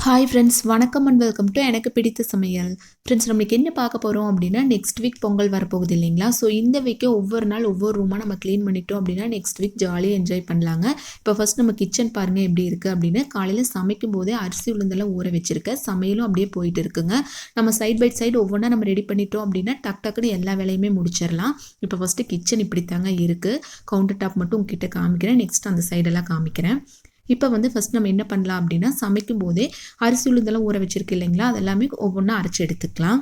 Hi friends, வணக்கம் and welcome to எனக்கு பிடித்த சமையல். ஃப்ரெண்ட்ஸ், நம்மளுக்கு என்ன பார்க்க போகிறோம் அப்படின்னா, நெக்ஸ்ட் வீக் பொங்கல் வரப்போகுது இல்லைங்களா? ஸோ இந்த வீக்கே ஒவ்வொரு நாள் ஒவ்வொரு ரூமாக நம்ம க்ளீன் பண்ணிட்டோம் அப்படின்னா நெக்ஸ்ட் வீக் ஜாலியாக என்ஜாய் பண்ணலாங்க. இப்போ ஃபர்ஸ்ட் நம்ம கிச்சன் பாருங்கள் எப்படி இருக்குது அப்படின்னு. காலையில் சமைக்கும் போதே அரிசி உளுந்தெல்லாம் ஊற வச்சுருக்கேன். சமையலும் அப்படியே போயிட்டு இருக்குங்க. நம்ம சைட் பை சைடு ஒவ்வொன்றா நம்ம ரெடி பண்ணிட்டோம் அப்படின்னா டக்குன்னு எல்லா வேலையுமே முடிச்சிடலாம். இப்போ ஃபஸ்ட்டு கிச்சன் இப்படி தாங்க இருக்குது. கவுண்டர் டாப் மட்டும் உங்ககிட்ட காமிக்கிறேன். நெக்ஸ்ட் அந்த சைடெல்லாம் காமிக்கிறேன். இப்போ ஃபஸ்ட் நம்ம என்ன பண்ணலாம் அப்படின்னா, சமைக்கும் போதே அரிசி உளுந்தெல்லாம் ஊற வச்சிருக்கு இல்லைங்களா, அதெல்லாமே ஒவ்வொன்றா அரைச்சி எடுத்துக்கலாம்.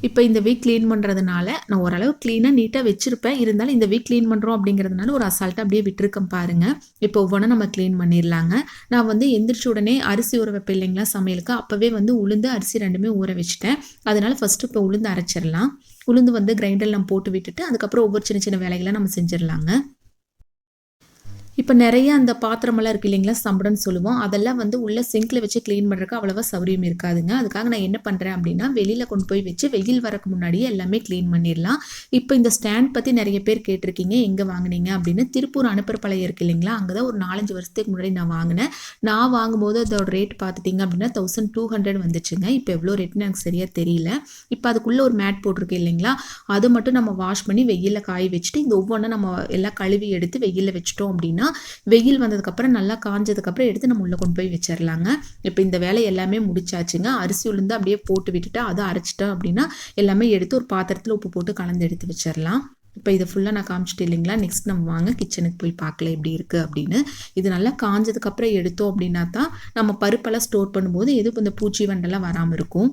இப்போ இந்த வீக் க்ளீன் பண்ணுறதுனால நான் ஓரளவு க்ளீனாக நீட்டாக வச்சுருப்பேன். இருந்தாலும் இந்த வீக் க்ளீன் பண்ணுறோம் அப்படிங்கிறதுனால ஒரு அசால்ட்டாக அப்படியே விட்டுருக்கேன் பாருங்கள். இப்போ ஒவ்வொன்றா நம்ம க்ளீன் பண்ணிடலாங்க. நான் எந்திரிச்ச உடனே அரிசி ஊற வைப்பேன் இல்லைங்களா சமையலுக்கு, அப்போவே உளுந்து அரிசி ரெண்டுமே ஊற வச்சுட்டேன். அதனால் ஃபஸ்ட்டு இப்போ உளுந்து அரைச்சிடலாம். உளுந்து கிரைண்டரில் நம்ம போட்டு விட்டுட்டு அதுக்கப்புறம் ஒவ்வொரு சின்ன சின்ன வேலைகளை நம்ம செஞ்சிடலாங்க. இப்போ நிறைய அந்த பாத்திரமெல்லாம் இருக்குது இல்லைங்களா, சம்படன்னு சொல்லுவோம், அதெல்லாம் உள்ள சிங்கில் வச்சு க்ளீன் பண்ணுறதுக்கு அவ்வளோவா சௌரியம் இருக்காதுங்க. அதுக்காக நான் என்ன பண்ணுறேன் அப்படின்னா, வெளியில் கொண்டு போய் வச்சு வெயில் வரக்கு முன்னாடியே எல்லாமே க்ளீன் பண்ணிடலாம். இப்போ இந்த ஸ்டாண்ட் பற்றி நிறைய பேர் கேட்டிருக்கீங்க, எங்கே வாங்கினீங்க அப்படின்னு. திருப்பூர் அனுப்புறப்பாளையம் இருக்குது இல்லைங்களா, அங்கே தான் ஒரு 4-5 வருஷத்துக்கு முன்னாடி நான் வாங்கினேன். நான் வாங்கும்போது அதோட ரேட் பார்த்துட்டிங்க அப்படின்னா 1200 வந்துச்சுங்க. இப்போ எவ்வளோ ரேட்னு எனக்கு சரியாக தெரியல. இப்போ அதுக்குள்ளே ஒரு மேட் போட்டிருக்கு இல்லைங்களா, அதை மட்டும் நம்ம வாஷ் பண்ணி வெயிலில் காய வச்சுட்டு இந்த ஒவ்வொன்றா நம்ம எல்லாம் கழுவி எடுத்து வெயிலில் வச்சிட்டோம் அப்படின்னா வெயில் வந்ததுக்கப்புறம் நல்லா காஞ்சதுக்கப்புறம் எடுத்து நம்ம உள்ளே கொண்டு போய் வச்சிடலாங்க. இப்போ இந்த வேலை எல்லாமே முடிச்சாச்சுங்க. அரிசி உளுந்து அப்படியே போட்டு விட்டுட்டு அதை அரைச்சிட்டோம் அப்படின்னா எல்லாமே எடுத்து ஒரு பாத்திரத்தில் உப்பு போட்டு கலந்து எடுத்து வச்சிடலாம். இப்போ இதை ஃபுல்லாக நான் காமிச்சிட்டு இல்லைங்களா, நெக்ஸ்ட் நம்ம வாங்க கிச்சனுக்கு போய் பார்க்கல எப்படி இருக்குது அப்படின்னு. இது நல்லா காஞ்சதுக்கப்புறம் எடுத்தோம் அப்படின்னா தான் நம்ம பருப்பெல்லாம் ஸ்டோர் பண்ணும்போது எதுவும் இந்த பூச்சி வண்டெல்லாம் வராமல் இருக்கும்.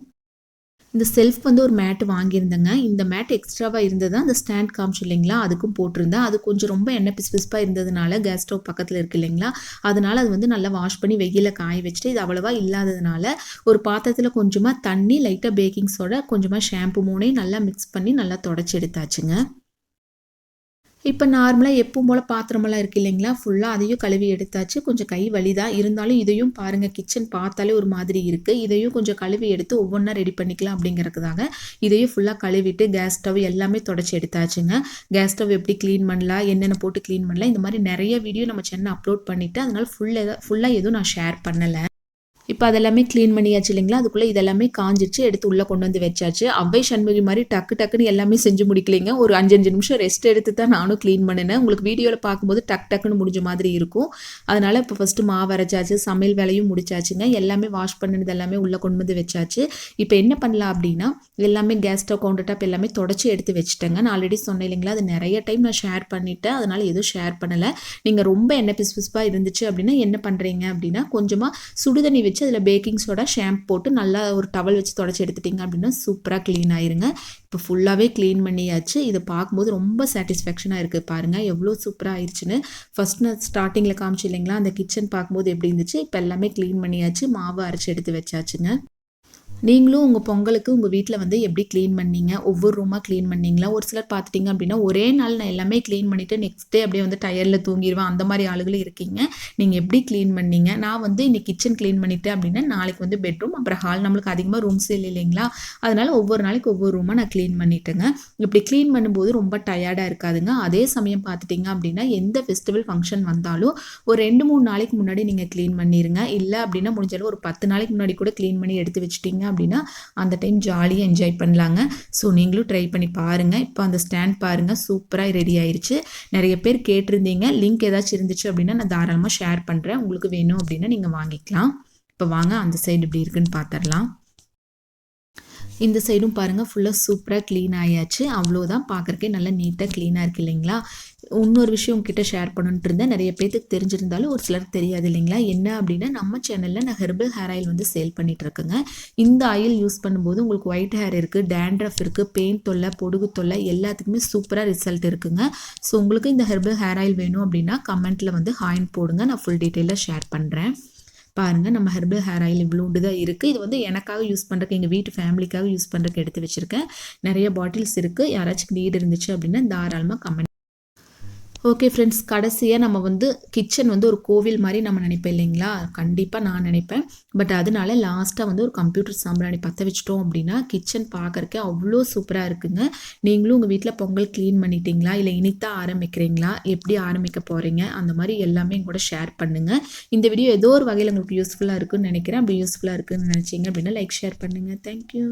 இந்த செல்ஃப் ஒரு மேட் வாங்கியிருந்தேங்க. இந்த மேட் எக்ஸ்ட்ராவாக இருந்தது அந்த ஸ்டாண்ட் காமிச்சு இல்லைங்களா, அதுக்கும் போட்டிருந்தேன். அது கொஞ்சம் ரொம்ப எண்ணெய் பிசுபிசுப்பாக இருந்ததுனால கேஸ் ஸ்டவ் பக்கத்தில் இருக்குது இல்லைங்களா, அதனால் அது நல்லா வாஷ் பண்ணி வெயிலில் காய வச்சுட்டு, இது அவ்வளோவா இல்லாததுனால ஒரு பாத்திரத்தில் கொஞ்சமாக தண்ணி, லைட்டாக பேக்கிங் சோடா, கொஞ்சமாக ஷாம்பு 3 நல்லா மிக்ஸ் பண்ணி நல்லா தொடச்சி எடுத்தாச்சுங்க. இப்போ நார்மலாக எப்பவும் போல் பாத்திரமெல்லாம் இருக்குது இல்லைங்களா, ஃபுல்லாக அதையும் கழுவி எடுத்தாச்சு. கொஞ்சம் கை வலி தான் இருந்தாலும் இதையும் பாருங்கள், கிச்சன் பார்த்தாலே ஒரு மாதிரி இருக்குது. இதையும் கொஞ்சம் கழுவி எடுத்து ஒவ்வொன்றா ரெடி பண்ணிக்கலாம் அப்படிங்கிறதுக்காக இதையும் ஃபுல்லாக கழுவிட்டு கேஸ் ஸ்டவ் எல்லாமே தொடச்சி எடுத்தாச்சுங்க. கேஸ் ஸ்டவ் எப்படி க்ளீன் பண்ணலாம், என்னென்ன போட்டு க்ளீன் பண்ணலாம், இந்த மாதிரி நிறைய வீடியோ நம்ம சேனல் அப்லோட் பண்ணிவிட்டு அதனால் ஃபுல்லாக எதுவும் நான் ஷேர் பண்ணலை. இப்போ அதெல்லாமே க்ளீன் பண்ணியாச்சு இல்லைங்களா, அதுக்குள்ளே இதெல்லாமே காஞ்சிச்சு, எடுத்து உள்ளே கொண்டு வந்து வச்சாச்சு. அவ்வை சண்முகி மாதிரி டக்குன்னு எல்லாமே செஞ்சு முடிக்கலைங்க. ஒரு 5 நிமிஷம் ரெஸ்ட் எடுத்து தான் நானும் க்ளீன் பண்ணினேன். உங்களுக்கு வீடியோவில் பார்க்கும்போது டக்குன்னு முடிஞ்ச மாதிரி இருக்கும். அதனால் இப்போ ஃபஸ்ட்டு மாவு அரைச்சாச்சு, சமையல் வேலையும் முடிச்சாச்சுங்க. எல்லாமே வாஷ் பண்ணினது எல்லாமே உள்ளே கொண்டு வந்து வச்சாச்சு. இப்போ என்ன பண்ணலாம் அப்படின்னா, எல்லாமே கேஸ் ஸ்டவ், கவுண்டர் டாப் எல்லாமே தொடச்சி எடுத்து வச்சுட்டேங்க. நான் ஆல்ரெடி சொன்னேன் இல்லைங்களா, அது நிறைய டைம் நான் ஷேர் பண்ணிவிட்டேன், அதனால் எதுவும் ஷேர் பண்ணலை. நீங்கள் ரொம்ப எண்ணெய் பிசுபிசுப்பாக இருந்துச்சு அப்படின்னா என்ன பண்ணுறீங்க அப்படின்னா, கொஞ்சமாக சுடுதண்ணி வச்சு அதில் பேக்கிங் சோடா, ஷாம்பு போட்டு நல்லா ஒரு டவல் வச்சு தொடச்சி எடுத்துட்டிங்க அப்படின்னா சூப்பராக க்ளீன் ஆயிருங்க. இப்போ ஃபுல்லாகவே க்ளீன் பண்ணியாச்சு. இதை பார்க்கும்போது ரொம்ப சாட்டிஸ்ஃபேக்ஷனாக இருக்குது பாருங்கள், எவ்வளோ சூப்பராக ஆயிடுச்சுன்னு. ஃபஸ்ட் நான் ஸ்டார்டிங்கில் காமிச்சு இல்லைங்களா, அந்த கிச்சன் பார்க்கும்போது எப்படி இருந்துச்சு. இப்போ எல்லாமே க்ளீன் பண்ணியாச்சு, மாவு அரைச்சி எடுத்து வச்சாச்சுங்க. நீங்களும் உங்கள் பொங்கலுக்கு உங்கள் வீட்டில் எப்படி க்ளீன் பண்ணீங்க, ஒவ்வொரு ரூமாக க்ளீன் பண்ணிங்களா? ஒரு சிலர் பார்த்துட்டிங்க அப்படின்னா ஒரே நாள் நான் எல்லாமே க்ளீன் பண்ணிவிட்டு நெக்ஸ்ட் டே அப்படியே டயரில் தூங்கிடுவேன். அந்த மாதிரி ஆளுகளும் இருக்கீங்க. நீங்கள் எப்படி க்ளீன் பண்ணீங்க? நான் இன்னைக்கு கிச்சன் க்ளீன் பண்ணிவிட்டேன் அப்படின்னா நாளைக்கு பெட்ரூம், அப்புறம் ஹால், நம்மளுக்கு அதிகமாக ரூம்ஸ் இல்லை இல்லைங்களா, அதனால் ஒவ்வொரு நாளைக்கு ஒவ்வொரு ரூமாக நான் க்ளீன் பண்ணிட்டேங்க. இப்படி க்ளீன் பண்ணும்போது ரொம்ப டயர்டாக இருக்காதுங்க. அதே சமயம் பார்த்துட்டிங்க அப்படின்னா எந்த ஃபெஸ்டிவல் ஃபங்க்ஷன் வந்தாலும் ஒரு 2-3 நாளைக்கு முன்னாடி நீங்கள் க்ளீன் பண்ணிடுங்க. இல்லை அப்படின்னா முடிஞ்சாலும் ஒரு 10 நாளைக்கு முன்னாடி கூட க்ளீன் பண்ணி எடுத்து வச்சுட்டிங்க அப்படின்னா அந்த டைம் ஜாலியாக என்ஜாய் பண்ணலாங்க. ஸோ நீங்களும் ட்ரை பண்ணி பாருங்கள். இப்போ அந்த ஸ்டாண்ட் பாருங்கள், சூப்பராக ரெடி ஆயிடுச்சு. நிறைய பேர் கேட்டிருந்தீங்க, லிங்க் ஏதாச்சும் இருந்துச்சு அப்படின்னா நான் தாராளமாக ஷேர் பண்ணுறேன். உங்களுக்கு வேணும் அப்படின்னா நீங்கள் வாங்கிக்கலாம். இப்போ வாங்க அந்த சைடு எப்படி இருக்குன்னு பார்த்துடலாம். இந்த சைடும் பாருங்கள், ஃபுல்லாக சூப்பராக க்ளீன் ஆயாச்சு. அவ்வளோதான், பார்க்குறக்கே நல்லா நீட்டாக க்ளீனாக இருக்குது இல்லைங்களா. இன்னொரு விஷயம் உங்ககிட்ட ஷேர் பண்ணிட்டு இருந்தேன், நிறைய பேருக்கு தெரிஞ்சிருந்தாலும் ஒரு சிலருக்கு தெரியாது இல்லைங்களா. என்ன அப்படின்னா, நம்ம சேனலில் நான் ஹெர்பல் ஹேர் ஆயில் சேல் பண்ணிட்டு இருக்கேங்க. இந்த ஆயில் யூஸ் பண்ணும்போது உங்களுக்கு ஒயிட் ஹேர் இருக்குது, டேண்ட்ரஃப் இருக்குது, பெயின் தொல்லை, பொடுகு தொல்லை எல்லாத்துக்குமே சூப்பராக ரிசல்ட் இருக்குங்க. ஸோ உங்களுக்கு இந்த ஹெர்பல் ஹேர் ஆயில் வேணும் அப்படின்னா கமெண்ட்டில் ஹாய்ன்னு போடுங்க, நான் ஃபுல் டீட்டெயிலாக ஷேர் பண்ணுறேன். பாருங்கள், நம்ம ஹெர்பல் ஹேர் ஆயில் இவ்வளோண்டு தான் இருக்குது. இது எனக்காக யூஸ் பண்ணுறதுக்கு, எங்கள் வீட்டு ஃபேமிலிக்காக யூஸ் பண்ணுறதுக்கு எடுத்து வச்சுருக்கேன். நிறைய பாட்டில்ஸ் இருக்குது. யாராச்சும் நீட் இருந்துச்சு அப்படின்னா தாராளமாக கமெண்ட். ஓகே ஃப்ரெண்ட்ஸ், கடைசியாக நம்ம வந்து கிச்சன் வந்து ஒரு கோவில் மாதிரி நம்ம நினைப்போம் இல்லைங்களா? கண்டிப்பாக நான் நினைப்பேன். பட் அதனால லாஸ்ட்டாக வந்து ஒரு கம்ப்யூட்டர் சாம்பிராணி பற்ற வச்சிட்டோம் அப்படின்னா கிச்சன் பார்க்கறக்கே அவ்வளோ சூப்பராக இருக்குங்க. நீங்களும் உங்கள் வீட்டில் பொங்கல் க்ளீன் பண்ணிட்டீங்களா? இல்லை இனித்தான் ஆரம்பிக்கிறீங்களா? எப்படி ஆரம்பிக்க போகிறீங்க? அந்த மாதிரி எல்லாமே என் கூட ஷேர் பண்ணுங்கள். இந்த வீடியோ ஏதோ ஒரு வகையில் உங்களுக்கு யூஸ்ஃபுல்லாக இருக்குன்னு நினைக்கிறேன். அப்படி யூஸ்ஃபுல்லாக இருக்குன்னு நினச்சிங்க அப்படின்னா லைக் ஷேர் பண்ணுங்கள். தேங்க்யூ.